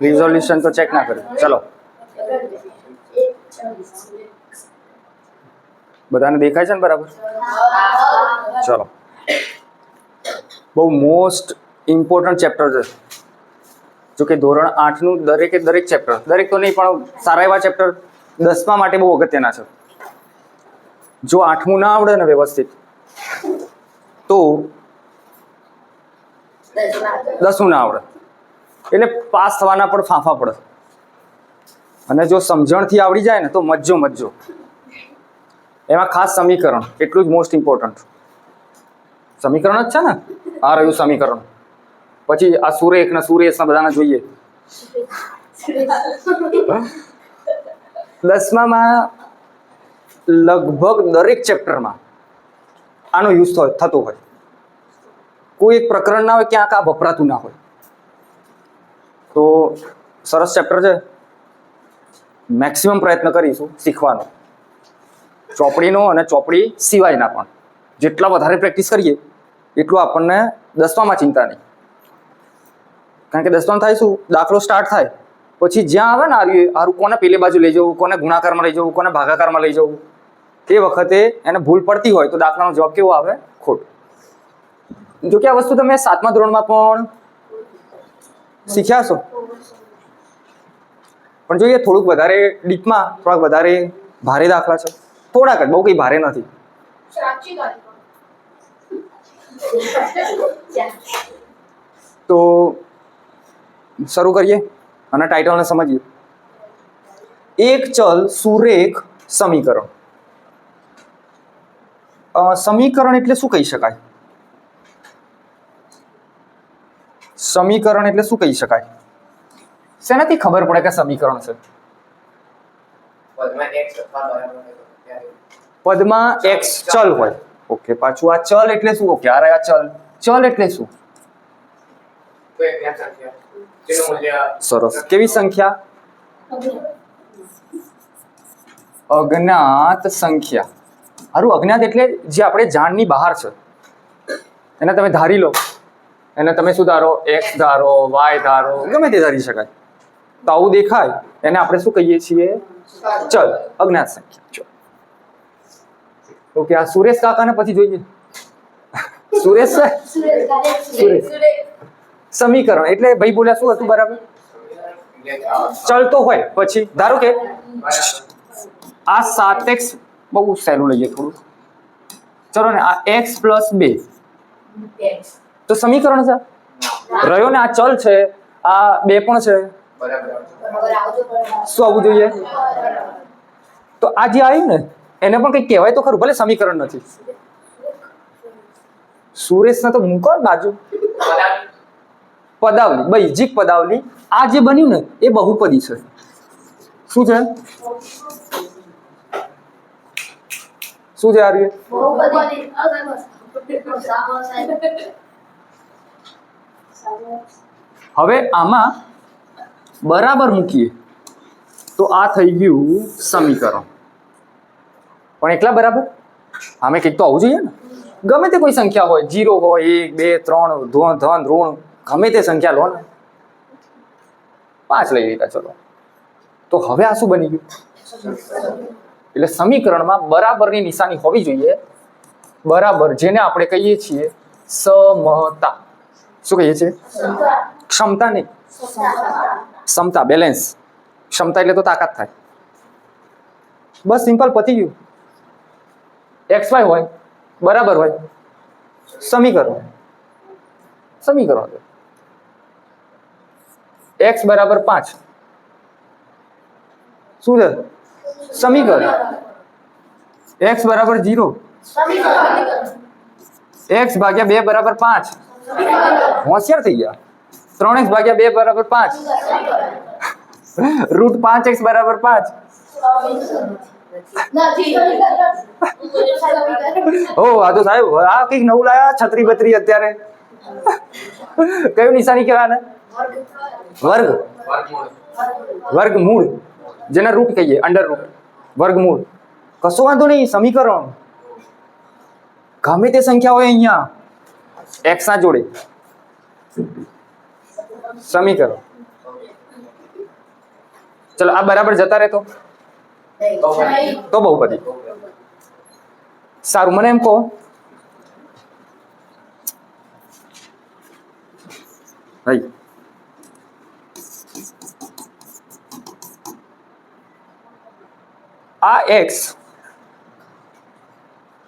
Resolution तो check ना કર્યું. ચલો બધાને દેખાય છે ને બરાબર? ચલો બહુ મોસ્ટ ઇમ્પોર્ટન્ટ ચેપ્ટર છે. જો કે ધોરણ 8 નું દરેક ચેપ્ટર, દરેક તો નહીં પણ સારા એવા ચેપ્ટર 10મા માટે બહુ અગત્યના છે. જો 8મું ના આવડે ને વ્યવસ્થિત તો 10મું ના આવડે, એટલે પાસ થવાના પણ ફાંફા પડે. અને જો સમજણથી આવડી જાય ને તો મજો. એમાં ખાસ સમીકરણ એટલું જ મોસ્ટ ઇમ્પોર્ટન્ટ. સમીકરણ જ છે ને, આ રહ્યું સમીકરણ. પછી આ સુરેખ ને સુરેશ બધાને જોઈએ. 10માં લગભગ દરેક ચેપ્ટરમાં આનો યુઝ થતો હોય. કોઈ એક પ્રકરણ ના હોય ક્યાંક આ વપરાતું ના હોય. તો સરસ ચેપ્ટર છે. મેક્સિમમ પ્રયત્ન કરીશું શીખવાનો, ચોપડીનો અને ચોપડી સિવાયના પણ. જેટલા વધારે પ્રેક્ટિસ કરીએ એટલું આપણને 10માં ચિંતા નહીં. કારણ કે 10માં થાય શું, દાખલો સ્ટાર્ટ થાય પછી જ્યાં આવે ને આરું કોને પેલી બાજુ લઈ જવું, કોને ગુણાકારમાં લઈ જવું, કોને ભાગાકારમાં લઈ જવું, તે વખતે એને ભૂલ પડતી હોય તો દાખલાનો જવાબ કેવો આવે? ખોટ. જો કે આ વસ્તુ તમે 7મા ધોરણમાં પણ શીખ્યા છો, પણ જોઈએ થોડુંક વધારે ડીપમાં, થોડાક વધારે ભારે દાખલા છે. થોડાક જ, બહુ કંઈ ભારે નથી. તો શરૂ કરીએ અને ટાઇટલને સમજીએ. એક ચલ સુરેખ સમીકરણ. સમીકરણ એટલે શું કહી શકાય? સમીકરણ એટલે શું કહી શકાય? શેનાથી ખબર પડે કે સમીકરણ છે? પદમાં x ચલ હોય. ઓકે, પાછું આ ચલ એટલે શું? ઓકે, આ રહ્યા ચલ એટલે શું? સરસ. કેવી સંખ્યા? અજ્ઞાત સંખ્યા. હારું, અજ્ઞાત એટલે જે આપણે જાણની બહાર છે, એને તમે ધારી લો. એને તમે શું ધારો? x ધારો, y ધારો, ગમે તે ધારી શકાય. તો આવું દેખાય એને આપણે શું કહીએ છીએ? ચલ, અજ્ઞાત સંખ્યા. ઓકે, આ સુરેશ કાકાને પછી જોઈએ. સુરેશ સમીકરણ એટલે ભાઈ બોલ્યા શું હતું? બરાબર, ચલતો હોય. પછી ધારો કે આ 7x, બહુ સહેલું લઈએ થોડું. ચલો ને, આ x + 2 તો સમીકરણ છે રહ્યો ને. આ ચલ છે, આ 2 પણ છે. શું આવવું જોઈએ? તો આ જે આવ્યું ને એને પણ કંઈક કહેવાય તો ખરું, ભલે સમીકરણ નથી. સુરેશને તો મૂકો બાજુ. પદાવલી, બૈજિક પદાવલી. આ જે બન્યું ને એ બહુપદી છે. શું છે? શું છે? હવે આમાં બરાબર મૂકીએ તો આ થઈ ગયું સમીકરણ. પણ એકલા બરાબર? આમે કંઈક તો આવવું જોઈએ ને. ગમે તે કોઈ સંખ્યા હોય, 0 હોય, 1, 2, 3, ધન, ઋણ, ગમે તે સંખ્યા લો ને. 5 લઈ લીધા, ચલો. તો હવે આ શું બની ગયું? એટલે સમીકરણમાં બરાબરની નિશાની હોવી જોઈએ. બરાબર, જેને આપણે કહીએ છીએ સમતા. શું કહીએ છીએ? ક્ષમતા નહીં, ક્ષમતા, બેલેન્સ. ક્ષમતા એટલે તો તાકાત થાય. બસ સિમ્પલ, પતી ગયું. XY હોય, બરાબર હોય, સમીકરણ. x = 5 શું છે? સમીકરણ. x = 0, x / 2 = 5. હોશિયાર થઈ ગયા. 3x / 2 = 5. √5x = 5. ઓ આ તો સાહેબ, આ કઈક નવું લાયા, છત્રી બત્રી. અત્યારે કયું નિશાની કહેવાય? વર્ગ. વર્ગમૂળ, જેને રૂટ કહીએ, અંડર રૂટ. વર્ગમૂળ કશો વાંધો નહીં. સમીકરણ ગમે તે સંખ્યા હોય અહીંયા x ના જોડે સમીકરણ. ચલો આ બરાબર જતા રહે તો બહુપદી. સારું, મને એમ કહો ભાઈ આ x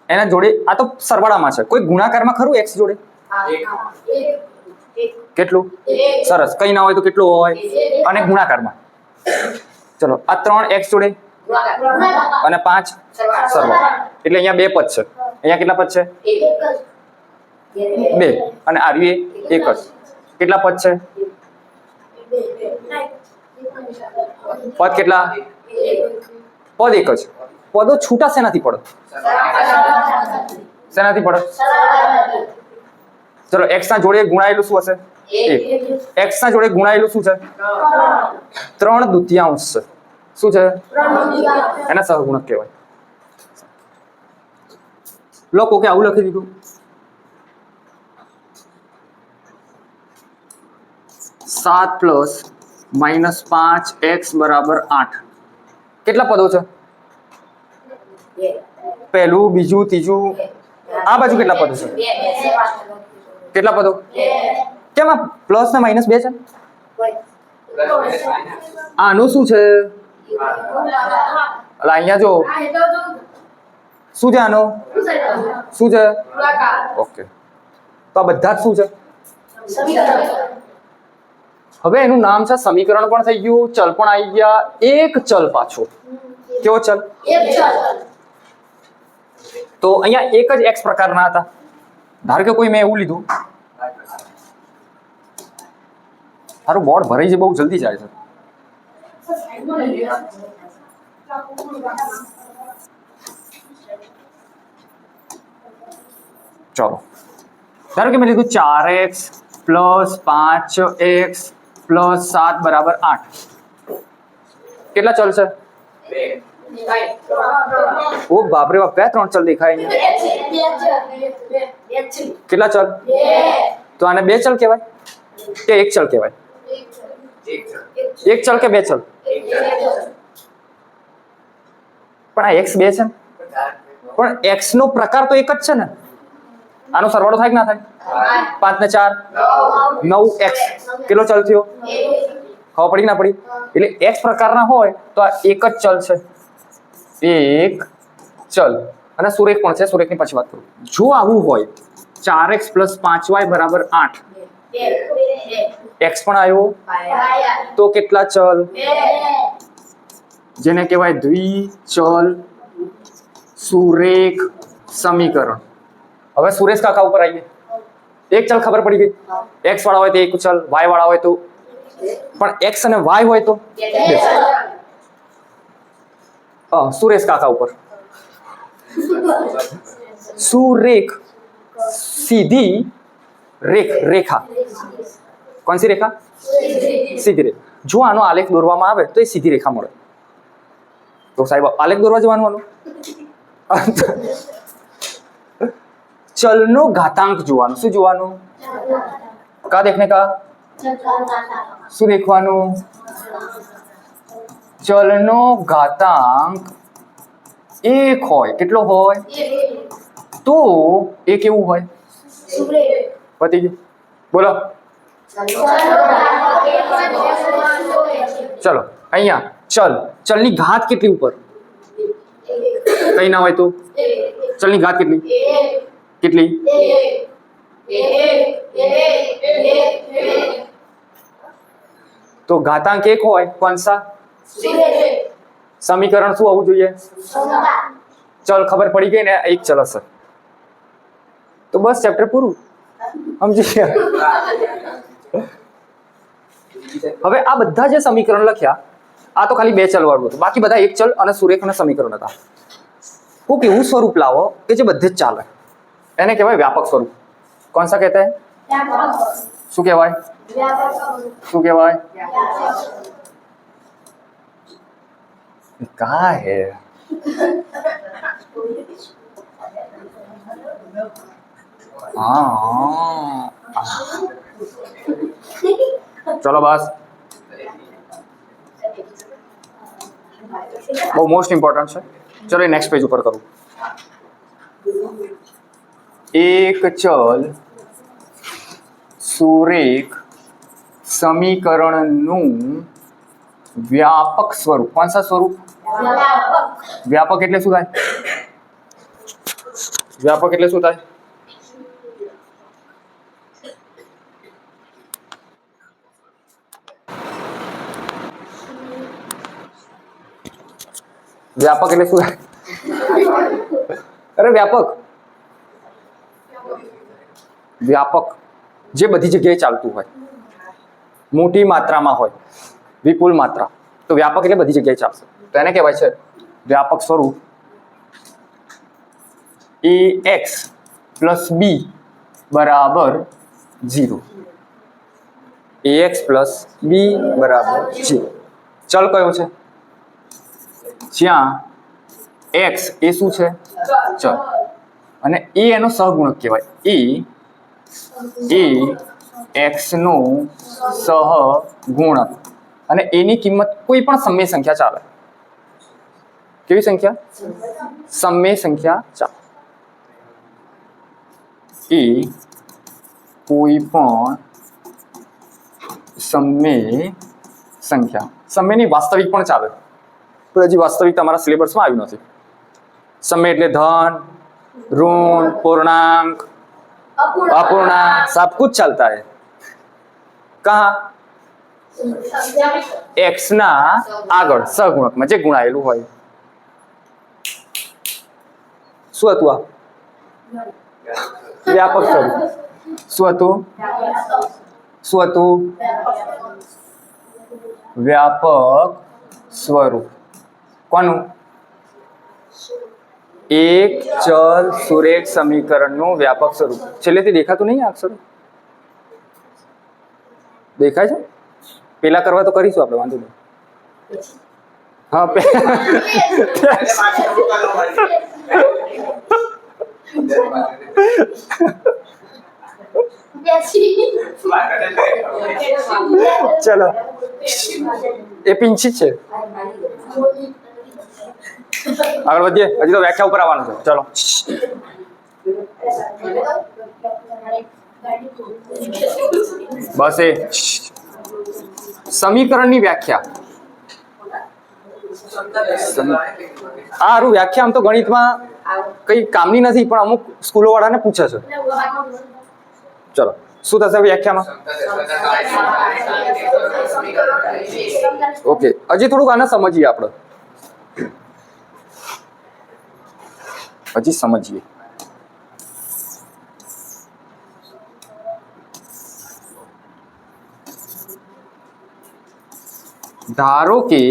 એના જોડે, આ તો સરવાળામાં છે, કોઈ ગુણાકારમાં ખરું x જોડે? કેટલું? સરસ, કઈ ના હોય તો કેટલું હોય? અને ગુણાકારમાં ચલો આ 3x જોડે અને 5 સરવાળો, એટલે અહીંયા બે પદ છે. અહીંયા કેટલા પદ છે? બે. અને આ રહ્યું એક જ. કેટલા પદ છે? પદ કેટલા? પદ એક જ. પદો છૂટા શેનાથી પડે? શેનાથી પડે? ચલો x ના જોડે ગુણાયેલું શું હશે? 1. x ના જોડે ગુણાયેલું શું છે? 3/2 છે. શું છે? એના સહગુણક કહેવાય. લોકો કે આવું લખી દીધું. 7 + -5x = 8. કેટલા પદો છે? પહેલું, બીજું, ત્રીજું. આ બાજુ કેટલા પદો છે? કેટલા પદો? કેમ આ પ્લસ ને માઇનસ બે છે? આનું શું છે? અલા અહીંયા જો શું છે? આનો શું છે? ઓકે, તો આ બધા જ શું છે? હવે એનું નામ છે સમીકરણ પણ થઈ ગયું, ચલ પણ આવી ગયા. એક ચલ પાછો. કેવો ચલ? એક ચલ. તો અહીંયા એક જ x પ્રકારના હતા. ધારો કે કોઈ મેં એવું લીધું, તારું બોર્ડ ભરાઈ છે, બહુ જલ્દી જાય છે. ચલો ધારો કે મેં લીધું 4x + 5x + 7 = 8. કેટલા ચલ છે? ઓ બાપરે બાપ, કયા 3 ચલ દેખાય? કેટલા ચલ? તો આને 2 ચલ કહેવાય કે 1 ચલ કહેવાય? 1 ચલ કે 2 ચલ? પણ આ x 2 છે ને, પણ x નો પ્રકાર તો એક જ છે ને. આનો સરવાળો થાય કે ના થાય? 5 ને 4 9x. કેટલો ચલ થયો? ખબર પડી ના પડી? એટલે x પ્રકારના હોય તો આ એક જ ચલ છે, એક ચલ. અને સુરેખ પણ છે, સુરેખની પછી વાત કરું. જો આવું હોય 4x + 5y = 8, x પણ આવ્યો તો કેટલા ચલ? જેને કહેવાય દ્વિચલ સુરેખ સમીકરણ. હવે સુરેશ કાકા ઉપર આવીએ. એક ચલ ખબર પડી ગઈ. x વાળા હોય તો એક ચલ, y વાળા હોય તો, પણ x અને y હોય તો સુરેશ કાકા ઉપર સુરેખ, સીધી રેખા. કોણ સી રેખા? સીધી રેખા. જો આનો આલેખ દોરવામાં આવે તો એ સીધી રેખા મળે. તો સાહેબ આલેખ દોરવા જવાનું આનું. ચલનો ઘાતાંક જોવાનું. શું જોવાનું? કા દેખને કા? શું દેખવાનું? ચલનો ઘાતાંક 1 હોય. કેટલો હોય? તો એ કેવું હોય? પતી ગયું. બોલો. ચલો અહીંયા ચલની ઘાત કેટલી ઉપર? કઈ ના હોય તો ચલની ઘાત કેટલી? કેટલી? તો ઘાતાંક 1 હોય. કોણસા? સમીકરણ શું હોવું જોઈએ? ચલ ખબર પડી ગઈ ને, એક ચલ હશે તો બસ ચેપ્ટર પૂરું. સમજી ગયા? હવે આ બધા જે સમીકરણ લખ્યા, આ તો ખાલી 2 ચલ વાળું હતું, બાકી બધા એક ચલ અને સુરેખ અને સમીકરણ હતા. કોઈક એવું સ્વરૂપ લાવો કે જે બધે જ ચાલે, એને કહેવાય વ્યાપક સ્વરૂપ. કોણ સા કહેતા હે? શું કહેવાય? શું કહેવાય? कहाँ है? हाँ चलो बस बहुत मोस्ट इम्पोर्टન્ટ है। चलो नेक्स्ट पेज ऊपर करूँ। एक चल सुरेख समीकरणનું વ્યાપક સ્વરૂપ કોણ સા સ્વરૂપ વ્યાપક એટલે શું થાય વ્યાપક એટલે શું થાય વ્યાપક એટલે શું થાય અરે વ્યાપક વ્યાપક જે બધી જગ્યાએ ચાલતું હોય મોટી માત્રામાં હોય વિપુલ માત્રા તો વ્યાપક એટલે બધી જગ્યાએ ચાલશે તો એને કહેવાય છે વ્યાપક સ્વરૂપ ax પ્લસ b બરાબર 0 ax પ્લસ b બરાબર 0 ચલ કયો છે જ્યાં x એ શું છે ચલ અને a એનો સહગુણક કહેવાય a x નો સહગુણક અને a ની કિંમત કોઈ પણ સમય સંખ્યા ચાલે કેવી સંખ્યા સમય સંખ્યા ચાલે એ કોઈ પણ સમય સંખ્યા સમયની વાસ્તવિક પણ ચાલે પણ હજી વાસ્તવિક તમારા સિલેબસમાં આવ્યું નથી સમય એટલે ધન ऋण पूर्णांक अपूर्णांक सब कुछ चलता है कहाँ x ना આગળ સહગુણક માં જે ગુણાયેલું હોય શું હતું આ વ્યાપક સ્વરૂપ શું હતું વ્યાપક સ્વરૂપ કોનું एक चल सुरेख समीकरण નું व्यापक स्वरूप છેલ્લેથી દેખાતું નહીં અક્ષર દેખાય છે પેલા કરવા તો કરીશું આપણે વાંધો નહીં હા ચલો એ પિંચી છે આગળ વધીએ હજી તો વ્યાખ્યા ઉપર આવવાનું છે ચલો બસ એ સમીકરણની વ્યાખ્યા આરું વ્યાખ્યા આમ તો ગણિતમાં કઈ કામની નથી પણ અમુક સ્કૂલો વાળાને પૂછે છે ચલો શું થશે વ્યાખ્યામાં ઓકે હજી થોડુંક આને સમજીએ આપણે હજી સમજીએ ધારો કે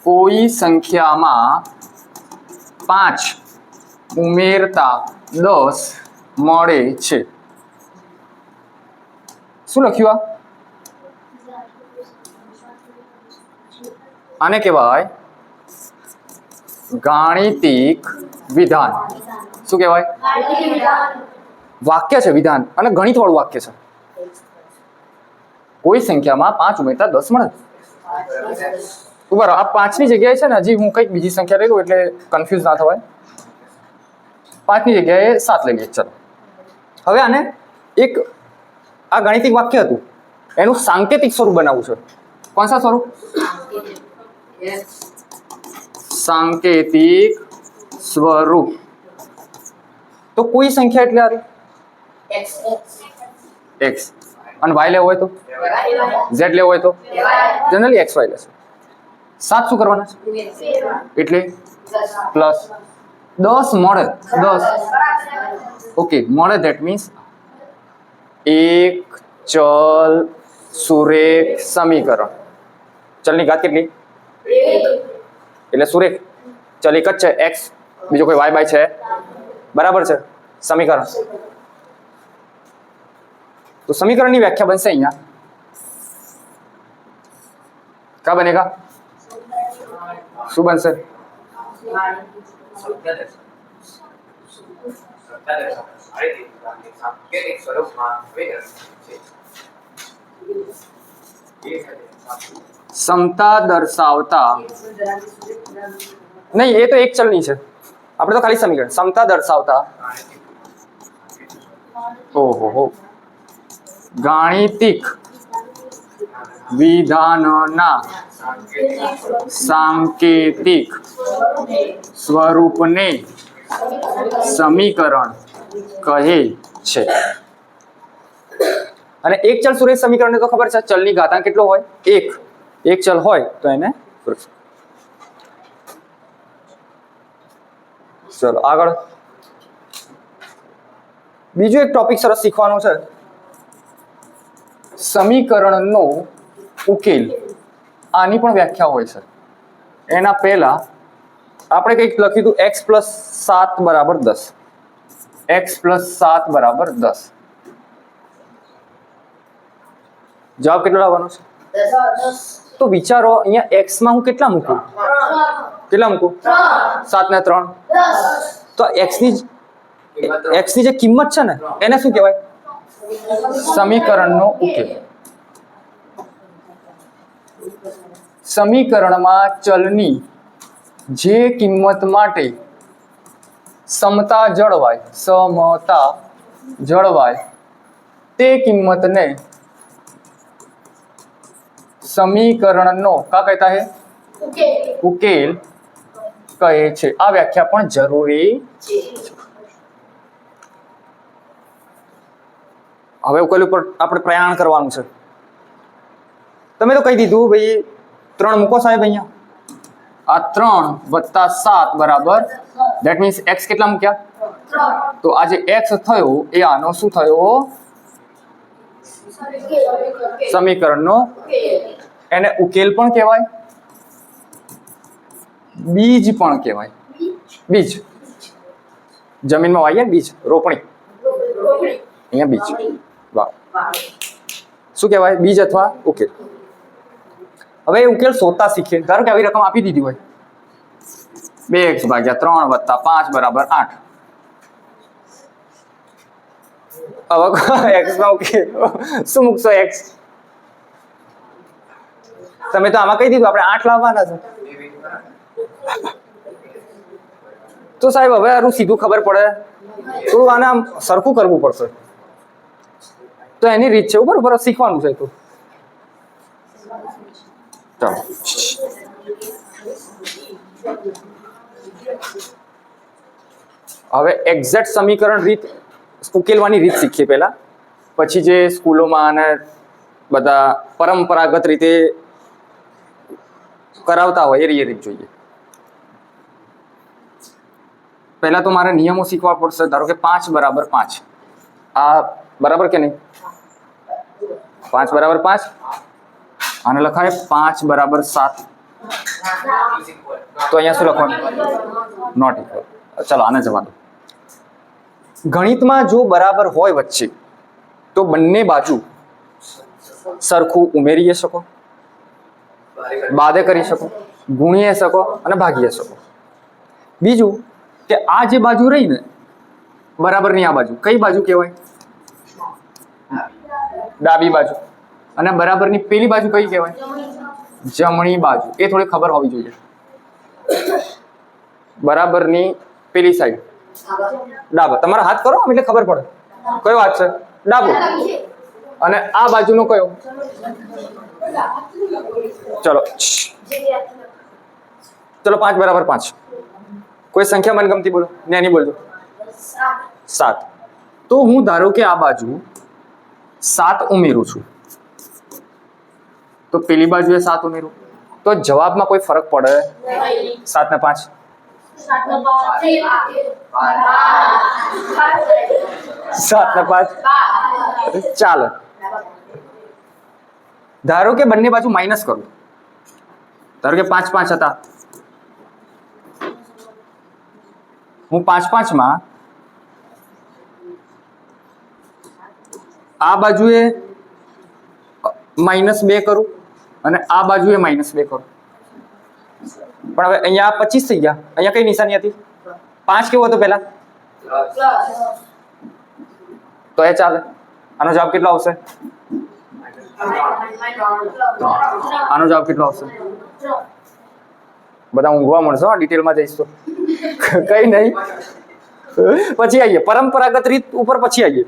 કોઈ સંખ્યામાં 5 ઉમેરતા 10 મળે છે શું લખ્યું આને કહેવાય ગાણિતિક વિધાન શું કહેવાય વાક્ય છે વિધાન અને ગણિત વાળું વાક્ય છે કોઈ સંખ્યામાં 5 ઉમેરતા 10 મળે બરાબર આ 5 ની જગ્યાએ છે ને હજી હું કંઈક બીજી સંખ્યા લઈ લઉં એટલે કન્ફ્યુઝ ના થવાય 5 ની જગ્યાએ 7 લઈ લઈએ ચલો હવે આને એક આ ગાણિતિક વાક્ય હતું એનું સાંકેતિક સ્વરૂપ બનાવવું છે કોણ સા સ્વરૂપ सांकेतिक स्वरूप तो कोई संख्या એટલે આ x અને y લેવો હોય તો z લેવો હોય તો જનરલી x y લેશે 7 શું કરવાના છે એટલે પ્લસ 10 મળે 10 ઓકે મળે ધેટ મીન્સ એક ચલ સુરેખ સમીકરણ ચલની ઘાત કેટલી એટલે સુરેખ ચલ એક જ છે x બીજો કોઈ y બાય છે બરાબર છે સમીકરણ તો સમીકરણની વ્યાખ્યા બનશે અહીંયા क्या बनेगा શું બનશે સમતા દર્શાવતા નહીં, એ તો એક ચલની છે, આપણે તો ખાલી સમીકરણ. સમતા દર્શાવતા ઓહો ગાણિતિક વિધાનના સાંકેતિક સ્વરૂપને સમીકરણ કહે છે. અને એક ચલ સુરેશ સમીકરણને તો ખબર છે, ચલની ઘાતાંક કેટલો હોય? એક ચલ હોય તો એને. ચલો આગળ બીજો એક ટોપિક સરસ શીખવાનો છે, સમીકરણનો ઉકેલ. આની પણ વ્યાખ્યા હોય છે. એના પહેલા આપણે કંઈક લખ્યું હતું x + 7 = 10. x + 7 = 10. જવાબ કેટલો લાવવાનો છે? 10. તો વિચારો અહીંયા x માં હું કેટલા મૂકું? કેટલા મૂકું? 7 ને 3. તો x ની જે કિંમત છે ને એને શું કહેવાય? સમીકરણનો ઉકેલ. સમીકરણમાં ચલની જે કિંમત માટે સમતા જળવાય તે કિંમતને સમીકરણનો કા કહેતા હે? ઉકેલ કહે છે. આ વ્યાખ્યા પણ જરૂરી છે. હવે ઉકેલ ઉપર આપણે પ્રયાણ કરવાનું છે. તમે તો કહી દીધું ભાઈ 3 મૂકો સાહેબ અહીંયા. આ 3 + 7 બરાબર ધેટ મીન્સ x કેટલા મૂક્યા? તો આ જે x થયો એ આનો શું થયો? સમીકરણનો. એને ઉકેલ પણ કહેવાય, બીજ પણ કહેવાય. બીજ જમીનમાં વાવીએ બીજ, રોપણી. અહીંયા બીજ વાવ. શું કહેવાય? બીજ અથવા ઉકેલ. હવે એ ઉકેલ શોધતા શીખીએ. ધારો કે આવી રકમ આપી દીધી હોય 2x / 3 + 5 = 8. હવે x નો ઉકેલ શું મૂકશો? x તમે તો આમાં કહી દીધું આપણે 8 લાવવાના છે. તો સાહેબ હવે આનું સીધું ખબર પડે, થોડું આને આમ સરખું કરવું પડશે. તો એની રીત છે, બરોબર શીખવાનું છે. તો ચાલો હવે એક્ઝેક્ટ સમીકરણ રીત ઉકેલવાની રીત શીખીએ પહેલા, પછી જે સ્કૂલોમાં અને બધા પરંપરાગત રીતે કરાવતા હોય એ રીત જોઈએ. પહેલા તો મારે નિયમો શીખવા પડશે. ધારો કે 5 = 5. આ બરાબર કે નહીં? 5 = 5. આને લખાય 5 = 7. તો અહીંયા શું લખવાનું? Not equal. ચલો આને જવા દો. ગણિતમાં જો બરાબર હોય વચ્ચે તો બંને બાજુ સરખું ઉમેરી શકો, બાદે કરી શકો, ગુણી શકો અને ભાગી શકો. બીજું કે આ જે બાજુ રહી ને બરાબરની, આ બાજુ કઈ બાજુ કહેવાય? ડાબી બાજુ. અને બરાબરની પેલી બાજુ કઈ કહેવાય? જમણી બાજુ. એ થોડી ખબર હોવી જોઈએ. બરાબરની પેલી સાઈડ ડાબા. તમારા હાથ કરો એટલે ખબર પડે કયો હાથ છે? ડાબો. અને આ બાજુનો કયો? ચલો 5 = 5. કોઈ સંખ્યા મનગમતી બોલો, નાની બોલજો. 7. તો હું ધારો કે આ બાજુ 7 ઉમેરું છું, તો પેલી બાજુએ 7 ઉમેરું તો જવાબમાં કોઈ ફરક પડે? 7 ને 5 ચાલો. ધારો કે બંને બાજુ માઇનસ કરું. ધારો કે 5 5 હતા, હું 5 5 માં આ બાજુએ -2 કરું અને આ બાજુએ -2 કરું. પણ હવે અહીંયા 25 થઈ ગયા. અહીંયા કઈ નિશાની હતી? 5 કેવો હતો પહેલા? તો એ ચાલે. આનો જવાબ કેટલો આવશે? આનો જવાબ કેટલો આવશે? બધા ઊંઘવા મળશો ડિટેલમાં જઈશ તો કઈ નહીં. પછી આવીએ પરંપરાગત રીત ઉપર. પછી આવીએ.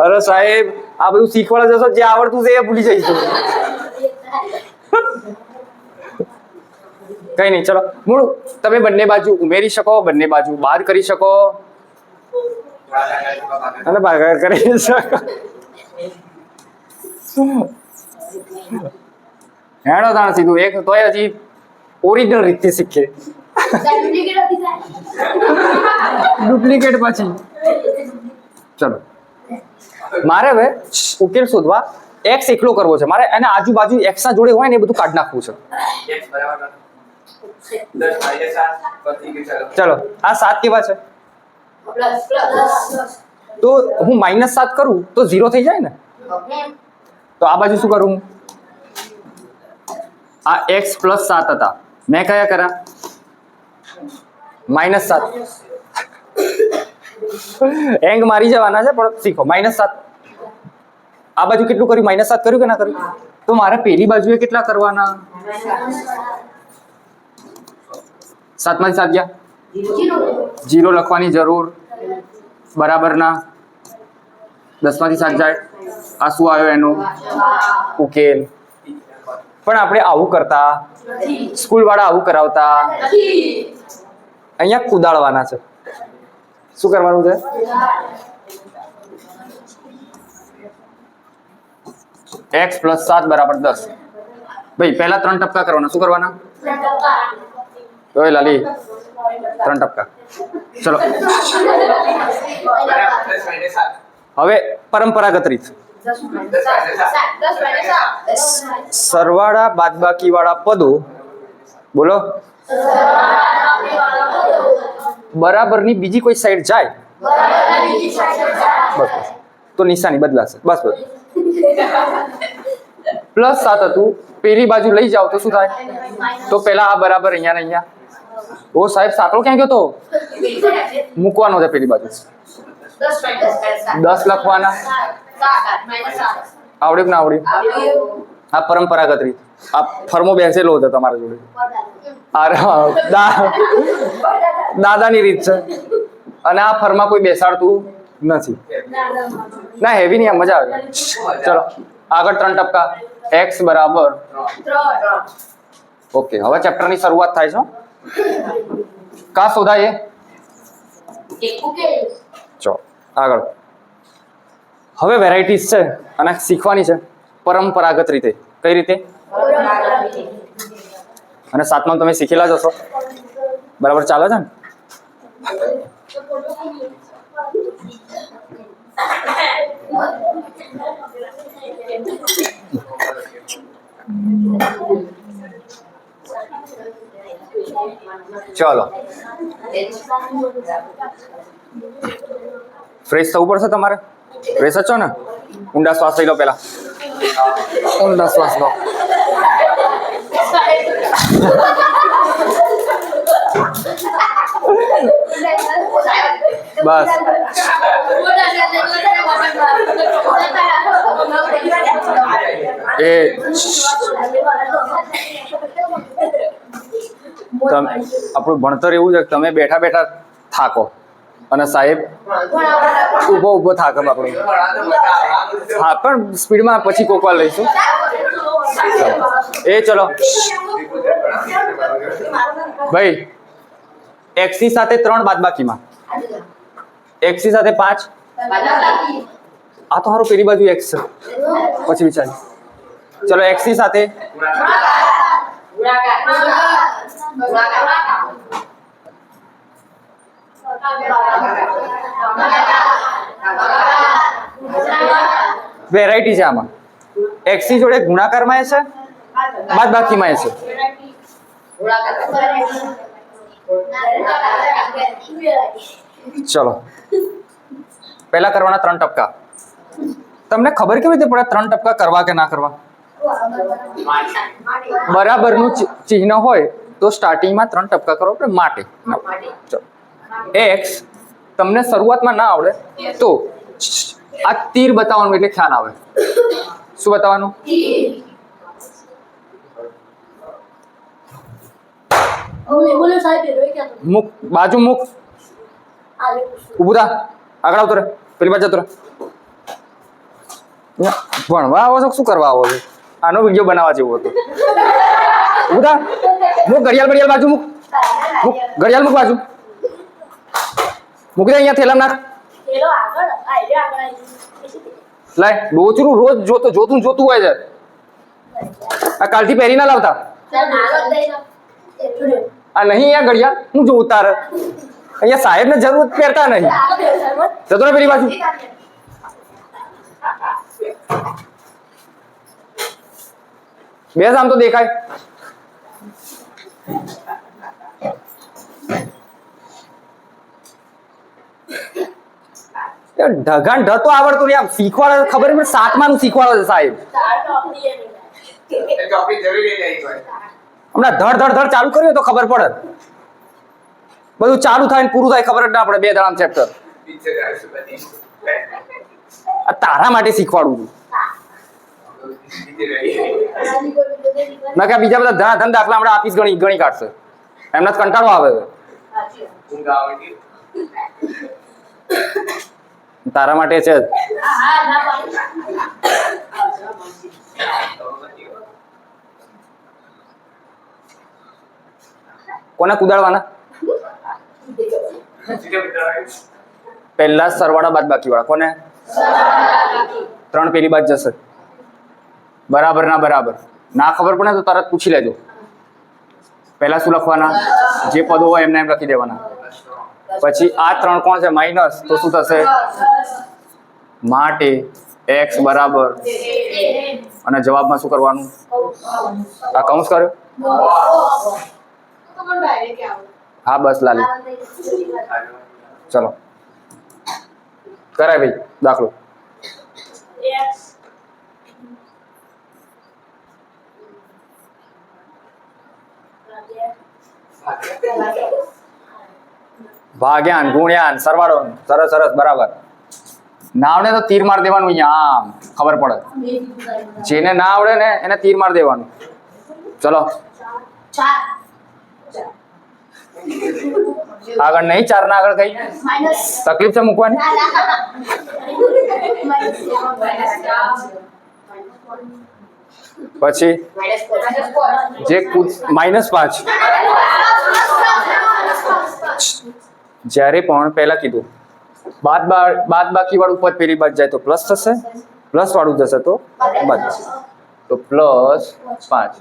અરે સાહેબ આ બધું શીખવાડે જશો, જે આવડતું છે એ ભૂલી જઈશું. કઈ નહીં, ચલો મૂળ તમે બંને બાજુ ઉમેરી શકો, બંને બાજુ બાદ કરી શકો અને ભાગાકાર કરી શકો. હેડો તાણ સીધું એક તોય હજી ઓરિજિનલ રીતથી શીખે. ડુપ્લિકેટ પછી ચલો મારે હવે ઉકેલ શોધવા. એક્સ એકલો કરવો છે મારે, અને આજુબાજુ એક્સ ના જોડે હોય ને એ બધું કાઢી નાખવું છે. ચલો આ 7 કેવા છે? તો હું -7 કરું તો 0 થઈ જાય ને. તો આ બાજુ શું કરું? આ x + 7 હતા, મેં કયા કર્યા? -7. એંગ મારી જવાના છે પણ શીખો. -7 આ બાજુ કેટલું કર્યું? -7 કર્યું કે ના કર્યું? તો મારે પેલી બાજુએ કેટલા કરવાના? 7 માંથી 7 ગયા, 0 લખવાની જરૂર. બરાબર ના? 10 માંથી 7 જાય. આ શું આવ્યો એનો ઉકેલ? પણ આપણે આવું કરતા, સ્કૂલ વાળા આવું કરાવતા. અહીંયા કુદાળવાના છે. શું કરવાનું છે? x + 7 = 10. ભાઈ પહેલા 3 ટપકા કરવાના. શું કરવાના? ઓય લાલી 3 ટપકા. ચલો હવે પરંપરાગત રીત. સરવાળા બાદબાકી વાળા પદો બોલો. બરાબરની બીજી કોઈ સાઈડ જાય બસ તો નિશાની બદલાશે. બસ બસ. +7 હતું, પેલી બાજુ લઈ જાઓ તો શું થાય? તો પેલા આ બરાબર અહીંયા ને અહીંયા. ઓ સાહેબ સાંકળો ક્યાં ગયો તો? મૂકવાનો છે પેલી બાજુ. 10 લખવાના. આવડ્યું કે ના આવડ્યું? આ પરંપરાગત રીત. આ ફર્મો બેસેલો હતો તમારા જોડે. દાદાની રીત છે. અને આ ફર્મા કોઈ બેસાડતું નથી. ના હેવી નહીં, મજા આવે. ચલો આગળ 3 ટપકા. x = 3. ઓકે, હવે ચેપ્ટરની શરૂઆત થાય છે. કા શોધાય? ચલો આગળ. હવે વેરાયટીઝ છે અને શીખવાની છે પરંપરાગત રીતે. કઈ રીતે? અને 7માં તમે શીખેલા જ હશો. બરાબર ચાલે છે ને? ચલો ફ્રેશ થવું પડશે તમારે. ફ્રેશ જ છો ને? ઊંડા શ્વાસ લઈ લો પેલા. ઊંડા શ્વાસ લો. બસ એ આપણું ભણતર એવું છે કે તમે બેઠા બેઠા થાકો અને સાહેબ ઊભો થાકે આપણું. હા પણ સ્પીડમાં પછી કોકવા લઈશું. એ ચલો ભાઈ. x ની સાથે 3 બાદબાકીમાં. x ની સાથે 5. આ તો હારું પેલી બાજુ x છે પછી વિચારી. ચલો x ની સાથે વેરાયટી છે આમાં. x ની જોડે ગુણાકારમાં એ છે, બાદબાકીમાં એ છે. ચલો પહેલા કરવાના 3 ટપકા. તમને ખબર કેવી રીતે પડે 3 ટપકા કરવા કે ના કરવા? બરાબરનું ચિહ્ન હોય તો સ્ટાર્ટિંગમાં 3 ટપકા કરો આપણે માટે. ચલો x તમને શરૂઆતમાં ના આવડે તો આ તીર બતાવવાનું એટલે ખ્યાલ આવે. શું બતાવવાનું? મુક બાજુ મુક ઊભું થા આગળ આવતો રે પેલી બાજુ જતો રે. ભણવા આવો છો શું કરવા આવો છો? આનો વિડીયો બનાવવા જેવો હતો. ઊભું થા મુક ઘડિયાળ બાજુ મુક ઘડિયાળ મુક બાજુ મૂકી દે અહીંયા થેલા નાખ. લાય ડોચરું રોજ જોતું હોય છે. આ કાલથી પહેરી ના લાવતા. આ નહીં અહીંયા ઘડિયાળ હું જોઉં તારે અહીંયા સાહેબ ને જરૂર પહેરતા નહીં. જતો ને પેલી બાજુ. બેસ આમ તો દેખાય. ઢગાન ઢ તો આવડતું નહીં. આમ શીખવાડે ખબર પણ 7મા નું શીખવાડે છે સાહેબ. હમણાં ધડ ચાલુ કર્યું તો ખબર પડે. બધું ચાલુ થાય ને પૂરું થાય ખબર જ ના પડે. 2 દાડા ચેપ્ટર તારા માટે શીખવાડું છું. ના કે બીજા બધા ધન દાખલા હમણાં આપીશ ગણી કાઢશે. એમને કંટાળો આવે. તારા માટે છે જ. કોને કુદાડવાના? પહેલા સરવાળા બાદબાકી વાળા. કોને? 3 પેલી બાદ જશે. બરાબર ના ખબર પડે તો તરત પૂછી લેજો. પહેલા શું લખવાના? જે પદો હોય એમને એમ લખી દેવાના. પછી આ 3 કોણ છે? માઇનસ. તો શું થશે? માટે x બરાબર અને જવાબમાં શું કરવાનું? આ કૌંસ કર્યો. હા બસ લાલી. ચલો કરાય ભાઈ દાખલો. ભાગ્યાન ગુણ્યાન સરવાળો. સરસ બરાબર. ના આવડે તો તીર માર દેવાનું. અહીંયા આમ ખબર પડે. જેને ના આવડે ને એને તીર માર દેવાનું. ચલો આગળ નહીં. 4 ના આગળ કઈ તકલીફ છે મૂકવાની? પછી જે -5 જ્યારે પણ પહેલા કીધું બાદબાકી વાળું પદ પેલી બાદ જાય તો પ્લસ થશે. પ્લસ વાળું જશે તો બાદ. તો +5.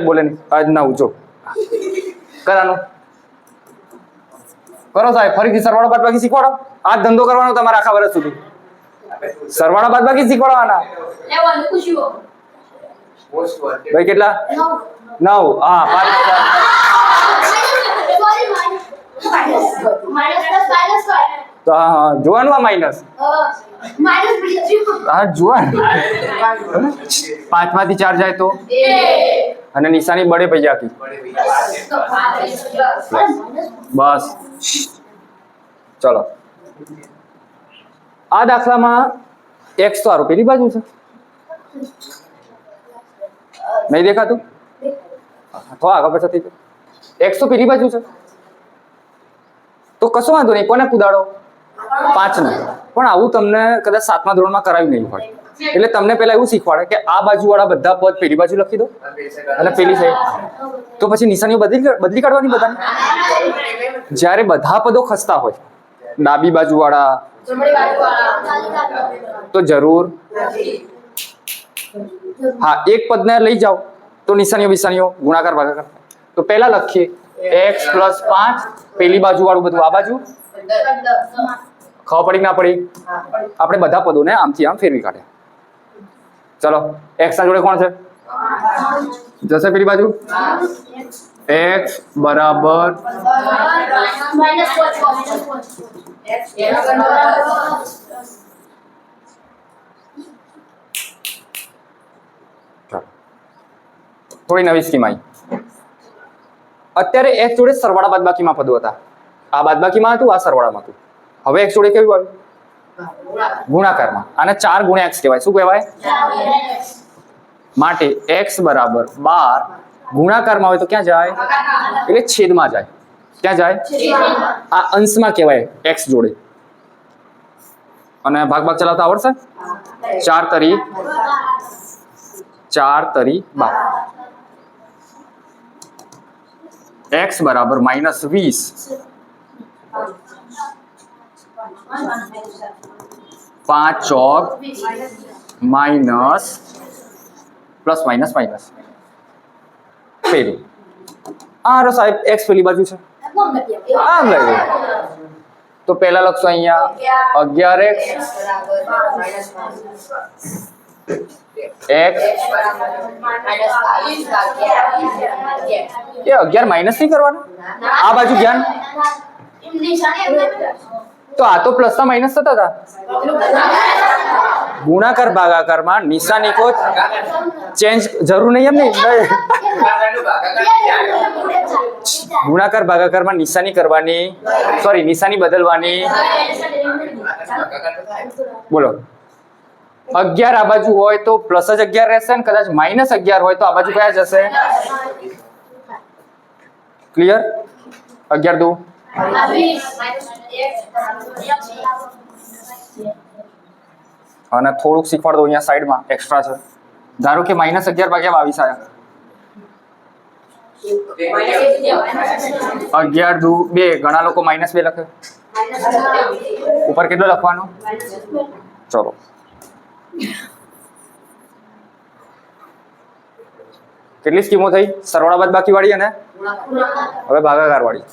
બોલે નહીં આજ ના ઉજો કરવાનું. કરો સાહેબ ફરીથી સરવાળા બાદબાકી શીખવાડો. આ ધંધો કરવાનો તમારે આખા વર્ષ સુધી. સરવાળા બાદબાકી શીખવાડવાના. ભાઈ કેટલા? 9. હા 5. તો હા જોવાનું. આ માઇનસ હા જોવાનું. 5 માંથી 4 જાય તો અને નિશાની બળે પૈયા આખી. બસ ચલો. આ દાખલામાં x તો આરો પેલી બાજુ છે. નહીં દેખાતું? તો આગળ પાછળ x તો પેલી બાજુ છે તો કશો વાંધો નહીં. કોને કુદાડો? 5 ને. પણ આવું તમને કદાચ 7મા ધોરણમાં કરાવ્યું નહીં હોય. એટલે તમને પહેલા એવું શીખવાડે કે આ બાજુ વાળા બધા પદ પેલી બાજુ લખી દો અને પેલી સાઈડ. તો પછી નિશાનીઓ બદલી કાઢવાની બધાની. જ્યારે બધા પદો ખસતા હોય ડાબી બાજુ વાળા તો જરૂર. હા એક પદને લઈ જાઓ તો નિશાનીઓ ગુણાકાર ભાગાકાર. તો પહેલા લખીએ x + 5 પેલી બાજુ વાળું બધું આ બાજુ. ખબર પડી ના પડી? આપણે બધા પદોને આમથી આમ ફેરવી કાઢ્યા. ચલો x ના જોડે કોણ છે? જશે પેલી બાજુ. x બરાબર થોડી નવી સ્કીમ આવી. અત્યારે x જોડે સરવાળા બાદબાકીમાં પદો હતા. આ બાદબાકીમાં હતું, આ સરવાળામાં હતું. હવે x જોડે કેવું આવ્યું? ગુણાકારમાં. આને 4 ગુણ્યા x કહેવાય. શું કહેવાય? માટે x બરાબર 12 ગુણાકારમાં હોય તો ક્યાં જાય? એટલે છેદમાં જાય. ક્યાં જાય? આ અંશમાં કહેવાય x જોડે. અને ભાગ ચલાવતા આવડશે? 4 તરી 12 x બરાબર -20 5 ચોક માઇનસ પ્લસ માઇનસ માઇનસ પેલું આ સાહેબ x પેલી બાજુ છે આમ લઈ તો પહેલા લખશો અહીંયા 11x x એ 11 માઇનસ નહીં કરવાના આ બાજુ ધ્યાન તો આ તો પ્લસ ના માઇનસ થતા હતા ગુણાકાર ભાગાકારમાં નિશાની કો ચેન્જ જરૂર નહીં એમ નહીં ગુણાકાર ભાગાકારમાં નિશાની કરવાની સોરી નિશાની બદલવાની બોલો 11 આ બાજુ હોય તો પ્લસ જ 11 રહેશે ને કદાચ -11 હોય તો આ બાજુ કયા જશે ક્લિયર 11 દો અને થોડુંક શીખવાડ દો અહીંયા સાઈડમાં એક્સ્ટ્રા છે ધારો કે -11 ભાગ્યા 22 આયા 11 દુ 2 ઘણા લોકો -2 લખે ઉપર કેટલો લખવાનો ચલો કેટલી સ્કીમો થઈ સરવાળા બાદબાકી વાળી અને હવે ભાગાકાર વાળી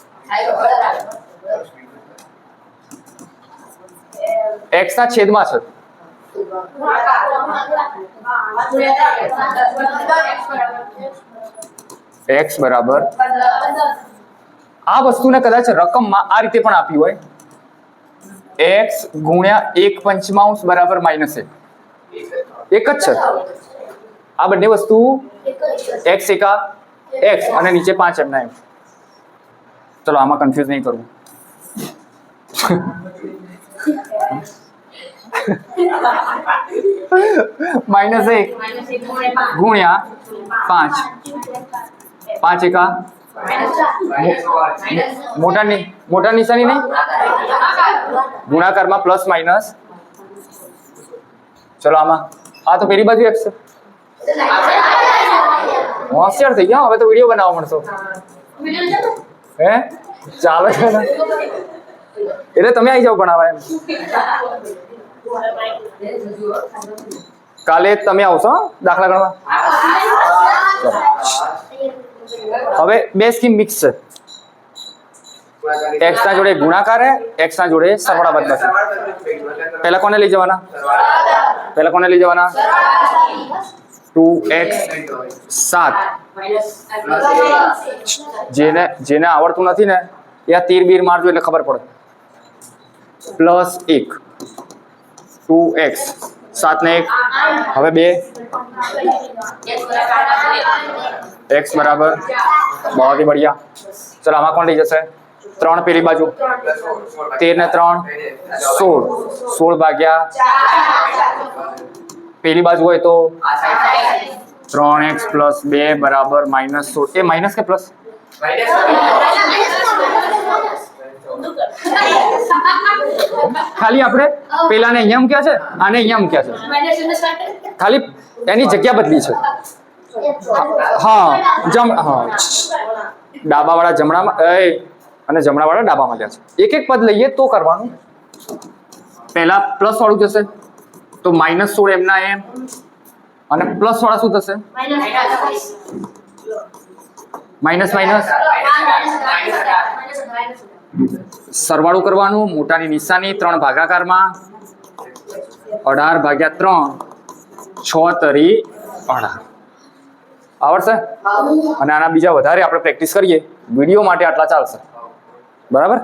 x ના છેદમાં છે x બરાબર આ વસ્તુને કદાચ રકમમાં આ રીતે પણ આપી હોય x ગુણ્યા 1/5 બરાબર -1 એક જ છે આ બંને વસ્તુ x એકા x અને નીચે 5 એમના એમ ચલો આમાં કન્ફ્યુઝ નહીં કરવું -1 ગુણ્યા 5 5 એકા મોટા નિશાની નહીં ગુણાકારમાં પ્લસ માઇનસ ચલો આમાં આ તો પેલી બાજુ x છે હોશિયાર થઈ ગયા હવે તો વિડીયો બનાવવા મળશો હે ચાલો એટલે તમે આવી જાઓ ભણાવવા એમ કાલે તમે આવશો દાખલા ગણવા હવે બે સ્કીમ મિક્સ છે x ના જોડે ગુણાકાર હે x ના જોડે સરવાળા બાદબાકી પહેલા કોને લઈ જવાના 2x 7 જેને આવડતું નથી ને એ આ તીર બીર મારજો એટલે ખબર પડે +1 2x 7 ને 1 હવે 2 x બરાબર बहुत ही बढ़िया चलो આમાં કોણ લઈ જશે 3 પેલી બાજુ 13 ને 3 16 ભાગ્યા પેલી બાજુ હોય તો 3x + 2 બરાબર -16 એ માઇનસ કે પ્લસ ખાલી આપણે પેલાને અહીંયા મૂક્યા છે આને અહીંયા મૂક્યા છે ખાલી એની જગ્યા બદલી છે હા ડાબા વાળા જમણામાં અને જમણા વાળા ડાબામાં લે છે એક એક પદ લઈએ તો કરવાનું પહેલા પ્લસ વાળું જશે તો -16 એમના એમ અને પ્લસ વાળા શું થશે માઇનસ સરવાળું કરવાનું મોટાની નિશાની 3 ભાગાકારમાં 18 ભાગ્યા 3 6 તરી 18 આવડશે અને આના બીજા વધારે આપણે પ્રેક્ટિસ કરીએ વિડીયો માટે આટલા ચાલશે બરાબર